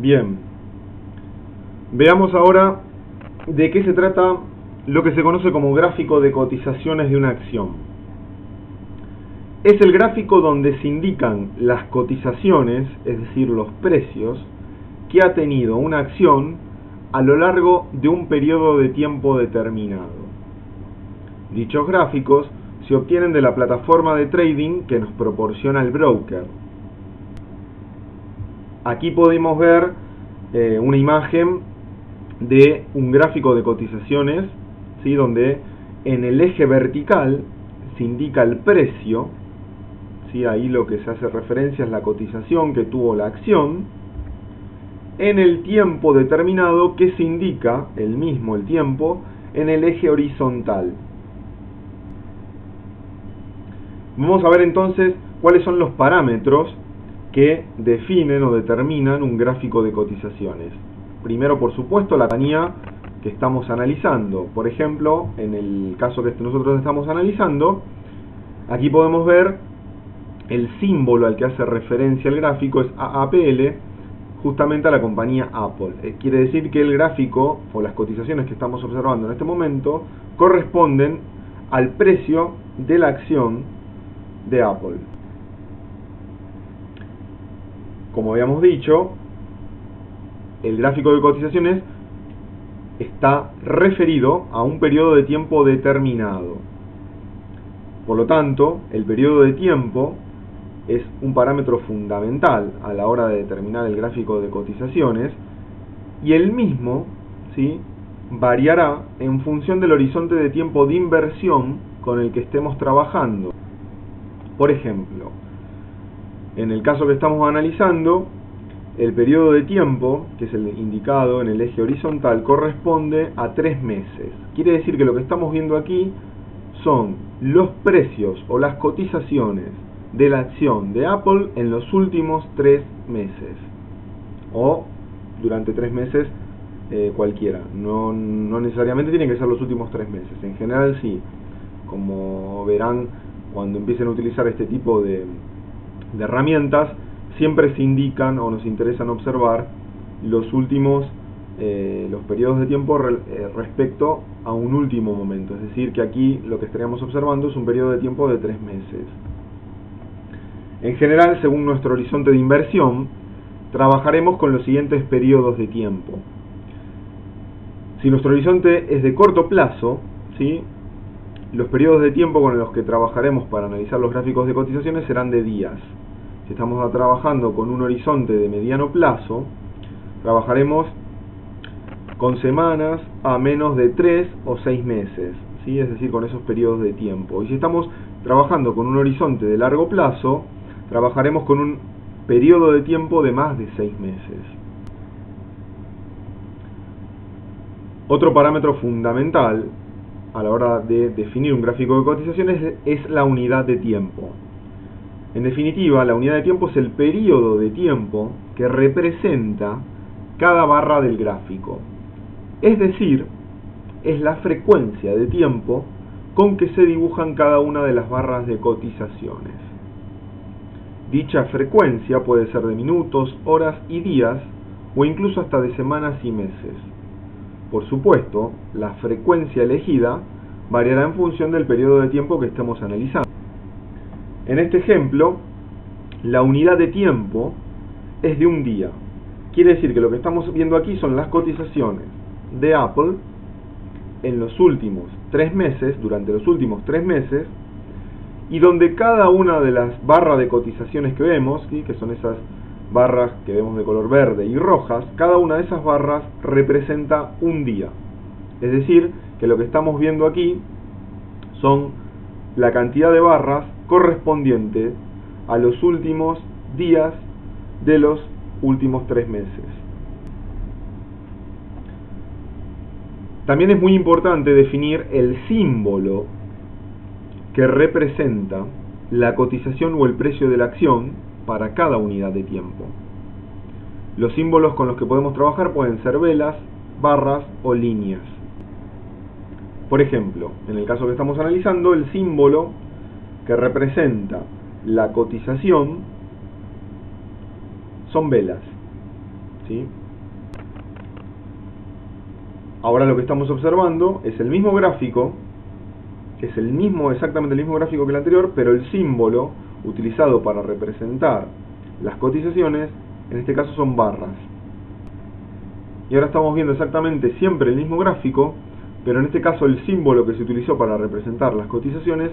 Bien, veamos ahora de qué se trata lo que se conoce como gráfico de cotizaciones de una acción. Es el gráfico donde se indican las cotizaciones, es decir, los precios, que ha tenido una acción a lo largo de un periodo de tiempo determinado. Dichos gráficos se obtienen de la plataforma de trading que nos proporciona el broker. Aquí podemos ver una imagen de un gráfico de cotizaciones, ¿sí? Donde en el eje vertical se indica el precio, ¿sí? Ahí lo que se hace referencia es la cotización que tuvo la acción, en el tiempo determinado que se indica, el tiempo, en el eje horizontal. Vamos a ver entonces cuáles son los parámetros que definen o determinan un gráfico de cotizaciones. Primero, por supuesto, la compañía que estamos analizando. Por ejemplo, en el caso que nosotros estamos analizando, aquí podemos ver el símbolo al que hace referencia el gráfico, es AAPL, justamente a la compañía Apple. Quiere decir que el gráfico o las cotizaciones que estamos observando en este momento corresponden al precio de la acción de Apple. Como habíamos dicho, el gráfico de cotizaciones está referido a un periodo de tiempo determinado. Por lo tanto, el periodo de tiempo es un parámetro fundamental a la hora de determinar el gráfico de cotizaciones, y el mismo, ¿sí?, variará en función del horizonte de tiempo de inversión con el que estemos trabajando. Por ejemplo, en el caso que estamos analizando, el periodo de tiempo, que es el indicado en el eje horizontal, corresponde a 3 meses. Quiere decir que lo que estamos viendo aquí son los precios o las cotizaciones de la acción de Apple en los últimos 3 meses. O durante 3 meses cualquiera. No necesariamente tienen que ser los últimos 3 meses. En general sí. Como verán cuando empiecen a utilizar este tipo de herramientas, siempre se indican o nos interesan observar los últimos los periodos de tiempo respecto a un último momento. Es decir, que aquí lo que estaríamos observando es un periodo de tiempo de 3 meses. En general, según nuestro horizonte de inversión, trabajaremos con los siguientes periodos de tiempo. Si nuestro horizonte es de corto plazo, ¿sí?, los periodos de tiempo con los que trabajaremos para analizar los gráficos de cotizaciones serán de días. Si estamos trabajando con un horizonte de mediano plazo, trabajaremos con semanas a menos de 3 o 6 meses, ¿sí?, es decir, con esos periodos de tiempo. Y si estamos trabajando con un horizonte de largo plazo, trabajaremos con un periodo de tiempo de más de 6 meses. Otro parámetro fundamental a la hora de definir un gráfico de cotizaciones es la unidad de tiempo. En definitiva, la unidad de tiempo es el periodo de tiempo que representa cada barra del gráfico. Es decir, es la frecuencia de tiempo con que se dibujan cada una de las barras de cotizaciones. Dicha frecuencia puede ser de minutos, horas y días, o incluso hasta de semanas y meses. Por supuesto, la frecuencia elegida variará en función del periodo de tiempo que estemos analizando. En este ejemplo, la unidad de tiempo es de un día. Quiere decir que lo que estamos viendo aquí son las cotizaciones de Apple en los últimos 3 meses, durante los últimos 3 meses, y donde cada una de las barras de cotizaciones que vemos, ¿sí?, que son esas barras que vemos de color verde y rojas, cada una de esas barras representa un día. Es decir, que lo que estamos viendo aquí son la cantidad de barras correspondiente a los últimos días de los últimos 3 meses. También es muy importante definir el símbolo que representa la cotización o el precio de la acción para cada unidad de tiempo. Los símbolos con los que podemos trabajar pueden ser velas, barras o líneas. Por ejemplo, en el caso que estamos analizando, el símbolo que representa la cotización son velas. ¿sí? Ahora lo que estamos observando es el mismo gráfico, es exactamente el mismo gráfico que el anterior, pero el símbolo utilizado para representar las cotizaciones, en este caso son barras. Y ahora estamos viendo exactamente siempre el mismo gráfico, pero en este caso el símbolo que se utilizó para representar las cotizaciones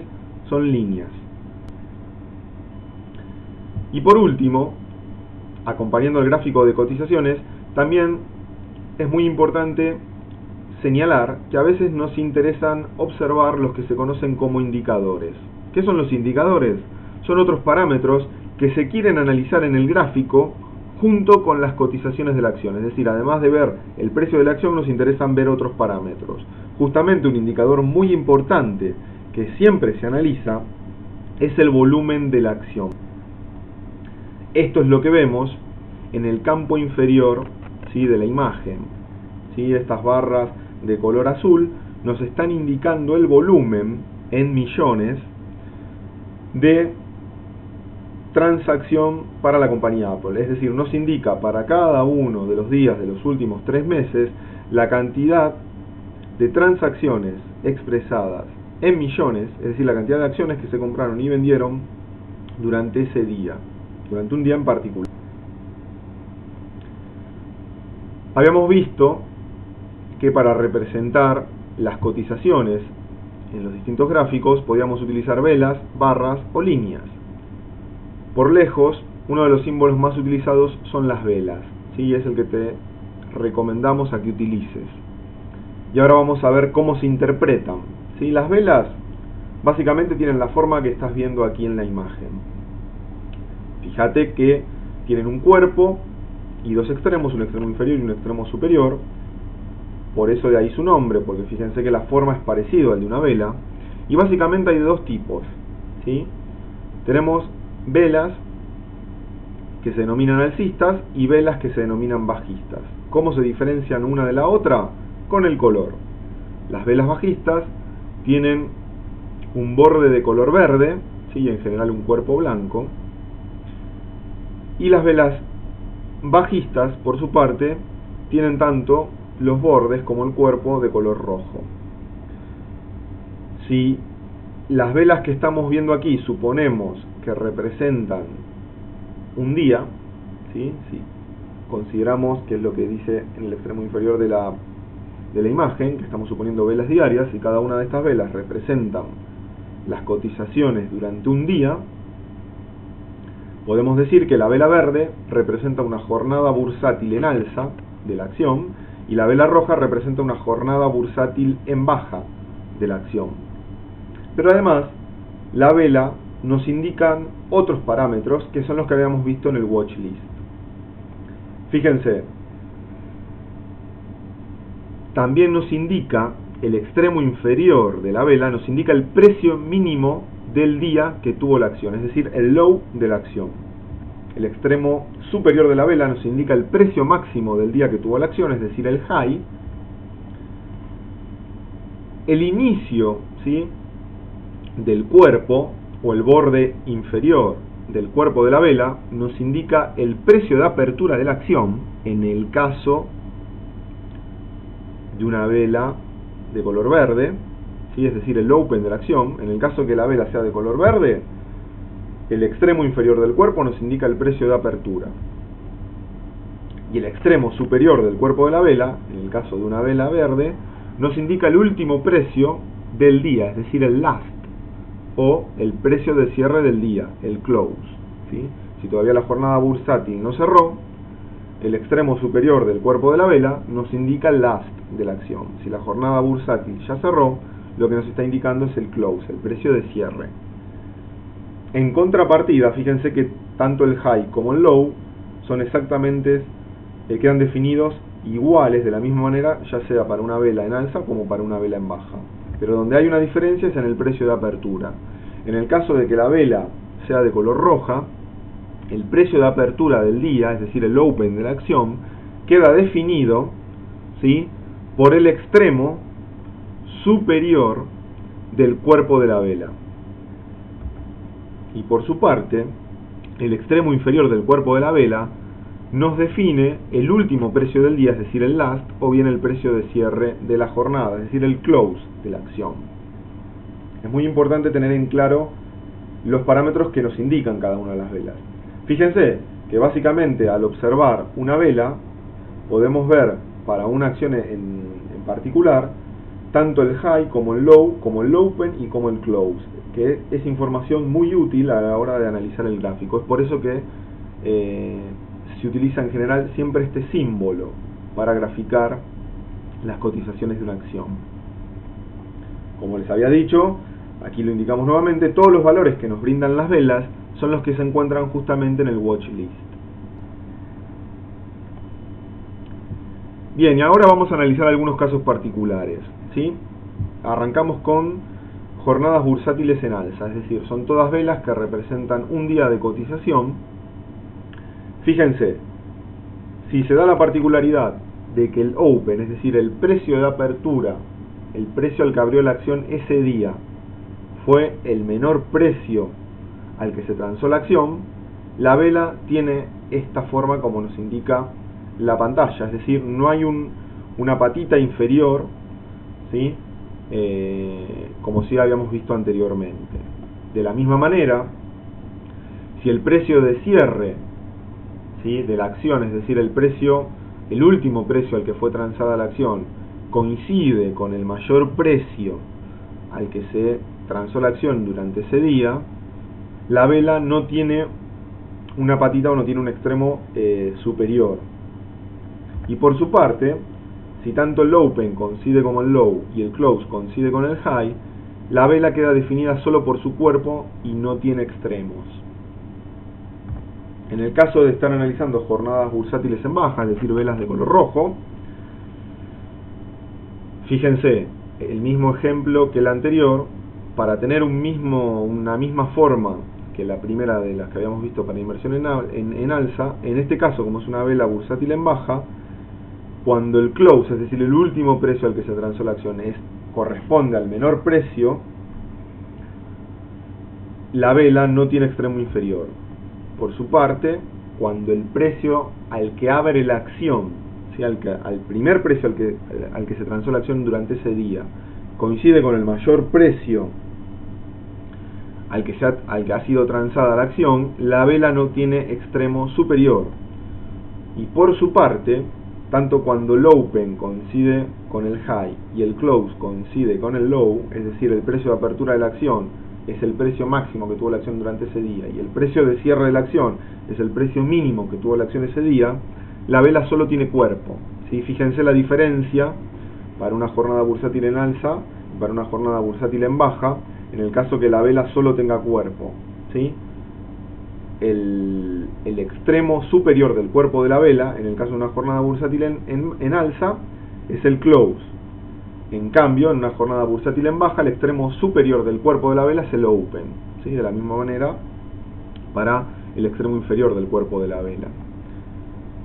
son líneas. Y por último, acompañando el gráfico de cotizaciones, también es muy importante señalar que a veces nos interesan observar los que se conocen como indicadores. ¿Qué son los indicadores? Son otros parámetros que se quieren analizar en el gráfico junto con las cotizaciones de la acción. Es decir, además de ver el precio de la acción, nos interesan ver otros parámetros. Justamente un indicador muy importante que siempre se analiza es el volumen de la acción. Esto es lo que vemos en el campo inferior, ¿sí?, de la imagen. ¿Sí? Estas barras de color azul nos están indicando el volumen en millones de transacción para la compañía Apple. Es decir, nos indica para cada uno de los días de los últimos 3 meses la cantidad de transacciones expresadas en millones, es decir, la cantidad de acciones que se compraron y vendieron durante ese día, durante un día en particular. Habíamos visto que para representar las cotizaciones en los distintos gráficos podíamos utilizar velas, barras o líneas. Por lejos, uno de los símbolos más utilizados son las velas, ¿sí? Es el que te recomendamos a que utilices. Y ahora vamos a ver cómo se interpretan, ¿sí? Las velas básicamente tienen la forma que estás viendo aquí en la imagen. Fíjate que tienen un cuerpo y dos extremos, un extremo inferior y un extremo superior. Por eso de ahí su nombre, porque fíjense que la forma es parecida al de una vela. Y básicamente hay de dos tipos, ¿sí? Tenemos velas que se denominan alcistas y velas que se denominan bajistas. ¿Cómo se diferencian una de la otra? Con el color. Las velas bajistas tienen un borde de color verde, ¿sí?, en general un cuerpo blanco. Y las velas bajistas, por su parte, tienen tanto los bordes como el cuerpo de color rojo. Si las velas que estamos viendo aquí suponemos que representan un día, ¿sí?, si consideramos que es lo que dice en el extremo inferior de la imagen, que estamos suponiendo velas diarias, y cada una de estas velas representan las cotizaciones durante un día, podemos decir que la vela verde representa una jornada bursátil en alza de la acción y la vela roja representa una jornada bursátil en baja de la acción. Pero además, la vela nos indican otros parámetros que son los que habíamos visto en el watch list. Fíjense, también nos indica el extremo inferior de la vela, nos indica el precio mínimo del día que tuvo la acción, es decir, el low de la acción. El extremo superior de la vela nos indica el precio máximo del día que tuvo la acción, es decir, el high. El inicio, ¿sí?, del cuerpo o el borde inferior del cuerpo de la vela nos indica el precio de apertura de la acción en el caso de una vela de color verde, ¿sí?, es decir, el open de la acción. En el caso que la vela sea de color verde, el extremo inferior del cuerpo nos indica el precio de apertura. Y el extremo superior del cuerpo de la vela, en el caso de una vela verde, nos indica el último precio del día, es decir, el last, o el precio de cierre del día, el close, ¿sí? Si todavía la jornada bursátil no cerró, el extremo superior del cuerpo de la vela nos indica el last de la acción. Si la jornada bursátil ya cerró, lo que nos está indicando es el close, el precio de cierre. En contrapartida, fíjense que tanto el high como el low son exactamente, quedan definidos iguales de la misma manera, ya sea para una vela en alza como para una vela en baja. Pero donde hay una diferencia es en el precio de apertura. En el caso de que la vela sea de color roja, el precio de apertura del día, es decir, el open de la acción, queda definido, ¿sí?, por el extremo superior del cuerpo de la vela. Y por su parte, el extremo inferior del cuerpo de la vela nos define el último precio del día, es decir, el last, o bien el precio de cierre de la jornada, es decir, el close de la acción. Es muy importante tener en claro los parámetros que nos indican cada una de las velas. Fíjense que básicamente al observar una vela podemos ver para una acción en particular tanto el high como el low, como el open y como el close, que es información muy útil a la hora de analizar el gráfico. Es por eso que se utiliza en general siempre este símbolo para graficar las cotizaciones de una acción. Como les había dicho, aquí lo indicamos nuevamente, todos los valores que nos brindan las velas son los que se encuentran justamente en el watch list. Bien, y ahora vamos a analizar algunos casos particulares, ¿sí? Arrancamos con jornadas bursátiles en alza, es decir, son todas velas que representan un día de cotización. Fíjense, si se da la particularidad de que el open, es decir, el precio de apertura, el precio al que abrió la acción ese día, fue el menor precio al que se transó la acción, la vela tiene esta forma como nos indica la pantalla, es decir, no hay una patita inferior, ¿sí? Como si habíamos visto anteriormente. De la misma manera, si el precio de cierre, ¿sí?, de la acción, es decir, el último precio al que fue transada la acción, coincide con el mayor precio al que se transó la acción durante ese día, la vela no tiene una patita o no tiene un extremo superior. Y por su parte, si tanto el open coincide con el low y el close coincide con el high, la vela queda definida solo por su cuerpo y no tiene extremos. En el caso de estar analizando jornadas bursátiles en baja, es decir, velas de color rojo, fíjense, el mismo ejemplo que el anterior, para tener una misma forma que la primera de las que habíamos visto para inversión en alza, en este caso, como es una vela bursátil en baja, cuando el close, es decir, el último precio al que se transó la acción, corresponde al menor precio, la vela no tiene extremo inferior. Por su parte, cuando el precio al que abre la acción, ¿sí?, al primer precio al que se transó la acción durante ese día, coincide con el mayor precio al que ha sido transada la acción, la vela no tiene extremo superior. Y por su parte, tanto cuando el open coincide con el high y el close coincide con el low, es decir, el precio de apertura de la acción es el precio máximo que tuvo la acción durante ese día y el precio de cierre de la acción es el precio mínimo que tuvo la acción ese día, la vela solo tiene cuerpo, ¿sí? Fíjense la diferencia para una jornada bursátil en alza y para una jornada bursátil en baja, en el caso que la vela solo tenga cuerpo, ¿sí? El extremo superior del cuerpo de la vela, en el caso de una jornada bursátil en alza, es el close. En cambio, en una jornada bursátil en baja, el extremo superior del cuerpo de la vela es el open, ¿sí? De la misma manera para el extremo inferior del cuerpo de la vela.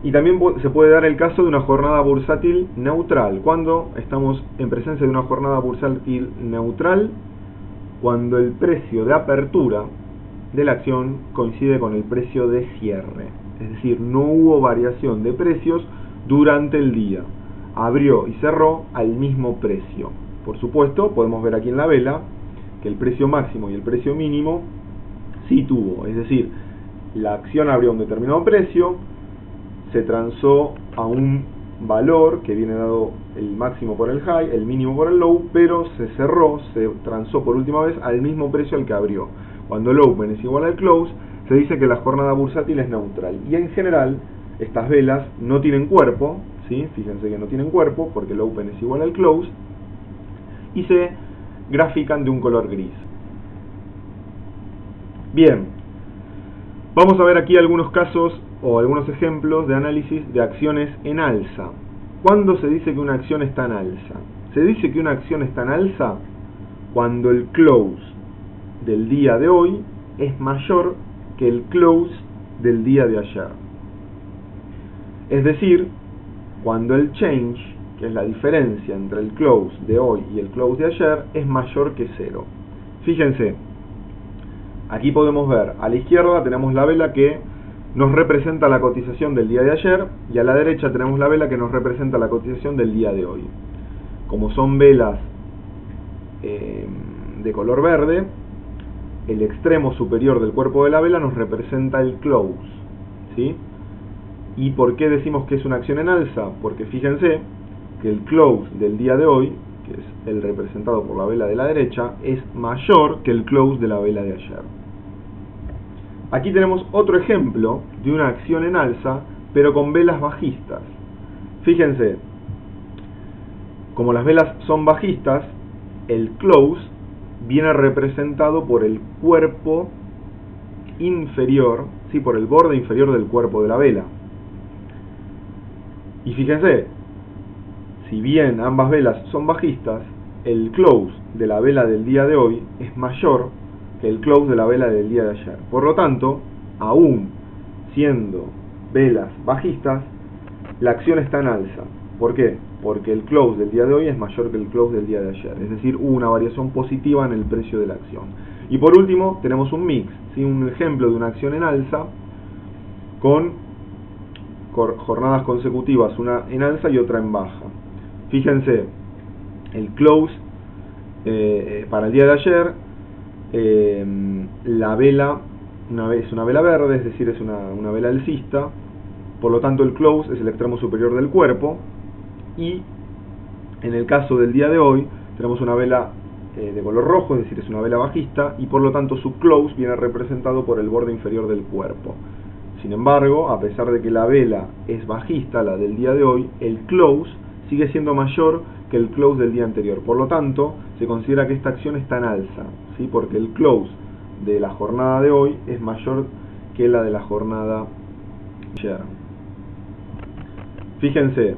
Y también se puede dar el caso de una jornada bursátil neutral, cuando estamos en presencia de una jornada bursátil neutral, cuando el precio de apertura de la acción coincide con el precio de cierre, es decir, no hubo variación de precios durante el día, abrió y cerró al mismo precio. Por supuesto, podemos ver aquí en la vela que el precio máximo y el precio mínimo sí tuvo, es decir, la acción abrió a un determinado precio, se transó a un valor que viene dado el máximo por el high, el mínimo por el low, pero se transó por última vez al mismo precio al que abrió. Cuando el open es igual al close, se dice que la jornada bursátil es neutral. Y en general, estas velas no tienen cuerpo, ¿sí? Fíjense que no tienen cuerpo, porque el open es igual al close, y se grafican de un color gris. Bien, vamos a ver aquí algunos casos o algunos ejemplos de análisis de acciones en alza. ¿Cuándo se dice que una acción está en alza? Se dice que una acción está en alza cuando el close del día de hoy es mayor que el close del día de ayer. Es decir, cuando el change, que es la diferencia entre el close de hoy y el close de ayer, es mayor que 0. Fíjense, aquí podemos ver, a la izquierda tenemos la vela que nos representa la cotización del día de ayer, y a la derecha tenemos la vela que nos representa la cotización del día de hoy. Como son velas de color verde, el extremo superior del cuerpo de la vela nos representa el close, ¿sí? ¿Y por qué decimos que es una acción en alza? Porque fíjense que el close del día de hoy, que es el representado por la vela de la derecha, es mayor que el close de la vela de ayer. Aquí tenemos otro ejemplo de una acción en alza, pero con velas bajistas. Fíjense, como las velas son bajistas, el close viene representado por el cuerpo inferior, ¿sí? Por el borde inferior del cuerpo de la vela. Y fíjense, si bien ambas velas son bajistas, el close de la vela del día de hoy es mayor que el close de la vela del día de ayer. Por lo tanto, aún siendo velas bajistas, la acción está en alza. ¿Por qué? Porque el close del día de hoy es mayor que el close del día de ayer. Es decir, hubo una variación positiva en el precio de la acción. Y por último, tenemos un mix, ¿sí? Un ejemplo de una acción en alza con jornadas consecutivas, una en alza y otra en baja. Fíjense, el close para el día de ayer, la vela es una vela verde, es decir, es una vela alcista. Por lo tanto, el close es el extremo superior del cuerpo. Y en el caso del día de hoy, tenemos una vela de color rojo, es decir, es una vela bajista, y por lo tanto su close viene representado por el borde inferior del cuerpo. Sin embargo, a pesar de que la vela es bajista, la del día de hoy, el close sigue siendo mayor que el close del día anterior. Por lo tanto, se considera que esta acción está en alza, ¿sí? Porque el close de la jornada de hoy es mayor que la de la jornada de ayer. Fíjense,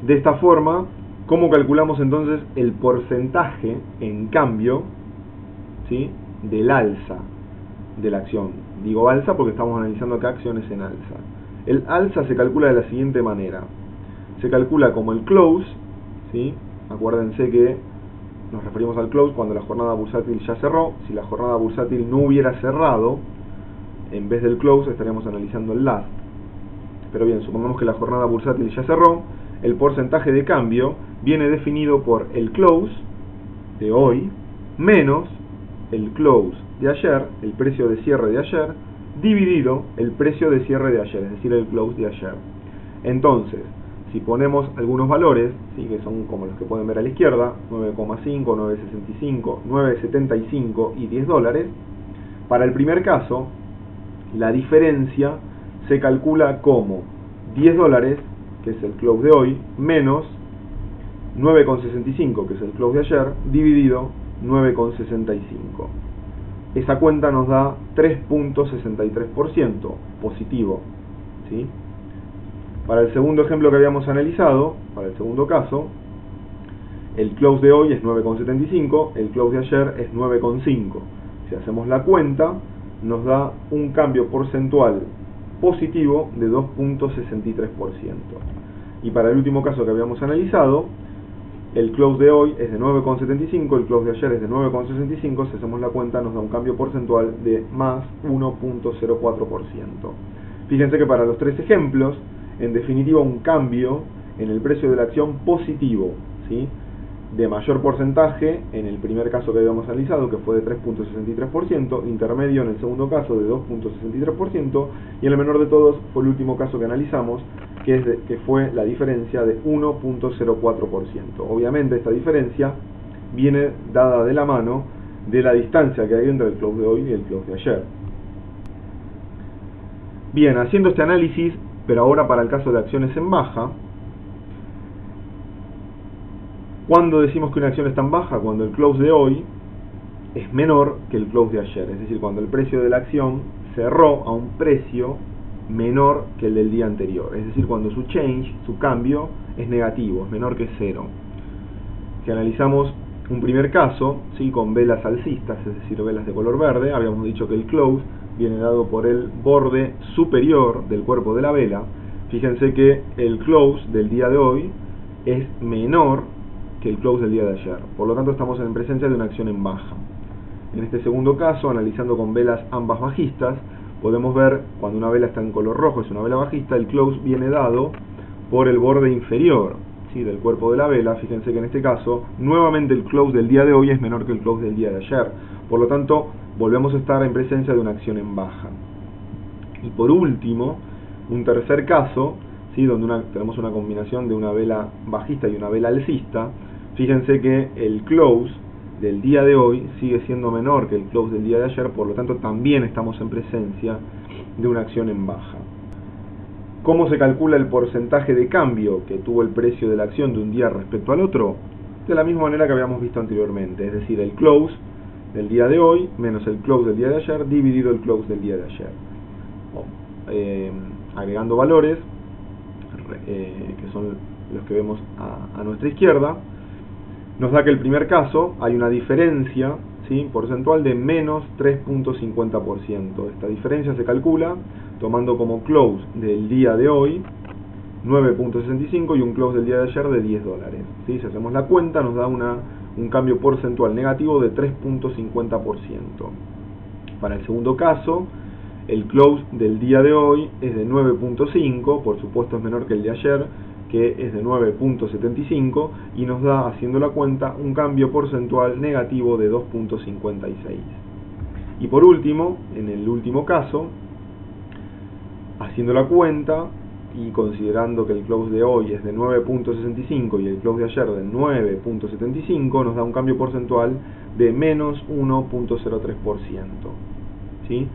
de esta forma, ¿cómo calculamos entonces el porcentaje en cambio, ¿sí? Del alza de la acción? Digo alza porque estamos analizando acá acciones en alza. El alza se calcula de la siguiente manera. Se calcula como el close, ¿sí? Acuérdense que nos referimos al close cuando la jornada bursátil ya cerró. Si la jornada bursátil no hubiera cerrado, en vez del close estaríamos analizando el last. Pero bien, supongamos que la jornada bursátil ya cerró. El porcentaje de cambio viene definido por el close de hoy menos el close de ayer, el precio de cierre de ayer, dividido el precio de cierre de ayer, es decir, el close de ayer. Entonces, si ponemos algunos valores, ¿sí? Que son como los que pueden ver a la izquierda, 9,5, 9,65, 9,75 y 10 dólares, para el primer caso, la diferencia se calcula como 10 dólares, que es el close de hoy, menos 9,65, que es el close de ayer, dividido 9,65. Esa cuenta nos da 3.63% positivo, ¿sí? Para el segundo ejemplo que habíamos analizado, para el segundo caso, el close de hoy es 9,75, el close de ayer es 9,5. Si hacemos la cuenta, nos da un cambio porcentual positivo de 2.63%. Y para el último caso que habíamos analizado, el close de hoy es de 9,75, el close de ayer es de 9,65, si hacemos la cuenta nos da un cambio porcentual de más 1.04%. Fíjense que para los tres ejemplos, en definitiva un cambio en el precio de la acción positivo, ¿sí? De mayor porcentaje en el primer caso que habíamos analizado, que fue de 3.63%, intermedio en el segundo caso de 2.63%, y el menor de todos fue el último caso que analizamos, que fue la diferencia de 1.04%. Obviamente esta diferencia viene dada de la mano de la distancia que hay entre el close de hoy y el close de ayer. Bien, haciendo este análisis, pero ahora para el caso de acciones en baja, ¿cuándo decimos que una acción está en baja? Cuando el close de hoy es menor que el close de ayer, es decir, cuando el precio de la acción cerró a un precio menor que el del día anterior, es decir, cuando su change, su cambio, es negativo, es menor que cero. Si analizamos un primer caso, ¿sí? Con velas alcistas, es decir, velas de color verde, habíamos dicho que el close viene dado por el borde superior del cuerpo de la vela. Fíjense que el close del día de hoy es menor que el close del día de ayer, por lo tanto estamos en presencia de una acción en baja. En este segundo caso, analizando con velas ambas bajistas, podemos ver cuando una vela está en color rojo, es una vela bajista, el close viene dado por el borde inferior, ¿sí?, del cuerpo de la vela. Fíjense que en este caso, nuevamente el close del día de hoy es menor que el close del día de ayer. Por lo tanto, volvemos a estar en presencia de una acción en baja. Y por último, un tercer caso, ¿sí?, donde tenemos una combinación de una vela bajista y una vela alcista. Fíjense que el close del día de hoy sigue siendo menor que el close del día de ayer, por lo tanto también estamos en presencia de una acción en baja. ¿Cómo se calcula el porcentaje de cambio que tuvo el precio de la acción de un día respecto al otro? De la misma manera que habíamos visto anteriormente, es decir, el close del día de hoy menos el close del día de ayer dividido el close del día de ayer. Agregando valores, que son los que vemos a nuestra izquierda, nos da que el primer caso hay una diferencia, ¿sí?, porcentual de menos 3.50%. Esta diferencia se calcula tomando como close del día de hoy 9.65 y un close del día de ayer de $10. ¿Sí? Si hacemos la cuenta nos da un cambio porcentual negativo de 3.50%. Para el segundo caso, el close del día de hoy es de 9.5, por supuesto es menor que el de ayer, que es de 9.75, y nos da, haciendo la cuenta, un cambio porcentual negativo de 2.56. Y por último, en el último caso, haciendo la cuenta y considerando que el close de hoy es de 9.65 y el close de ayer de 9.75, nos da un cambio porcentual de menos 1.03%. ¿Sí?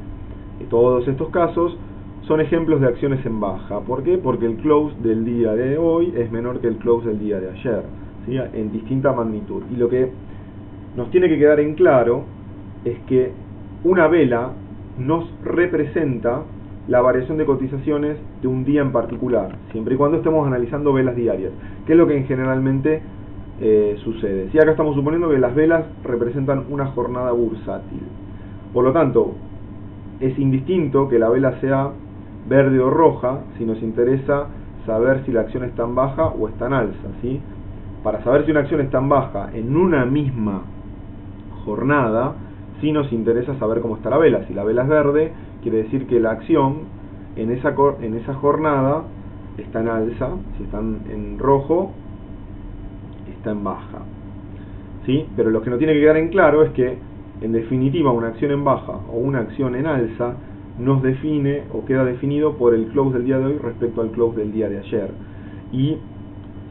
Todos estos casos son ejemplos de acciones en baja. ¿Por qué? Porque el close del día de hoy es menor que el close del día de ayer, ¿sí?, en distinta magnitud. Y lo que nos tiene que quedar en claro es que una vela nos representa la variación de cotizaciones de un día en particular, siempre y cuando estemos analizando velas diarias, que es lo que generalmente sucede. Si acá estamos suponiendo que las velas representan una jornada bursátil, por lo tanto, es indistinto que la vela sea verde o roja si nos interesa saber si la acción está en baja o está en alza, ¿sí? Para saber si una acción está en baja en una misma jornada, sí nos interesa saber cómo está la vela. Si la vela es verde, quiere decir que la acción en esa jornada está en alza. Si está en rojo, está en baja, ¿sí? Pero lo que nos tiene que quedar en claro es que, en definitiva, una acción en baja o una acción en alza nos define o queda definido por el close del día de hoy respecto al close del día de ayer. Y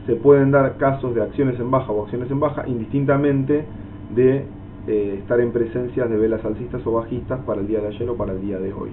se pueden dar casos de acciones en baja o acciones en baja indistintamente de estar en presencia de velas alcistas o bajistas para el día de ayer o para el día de hoy.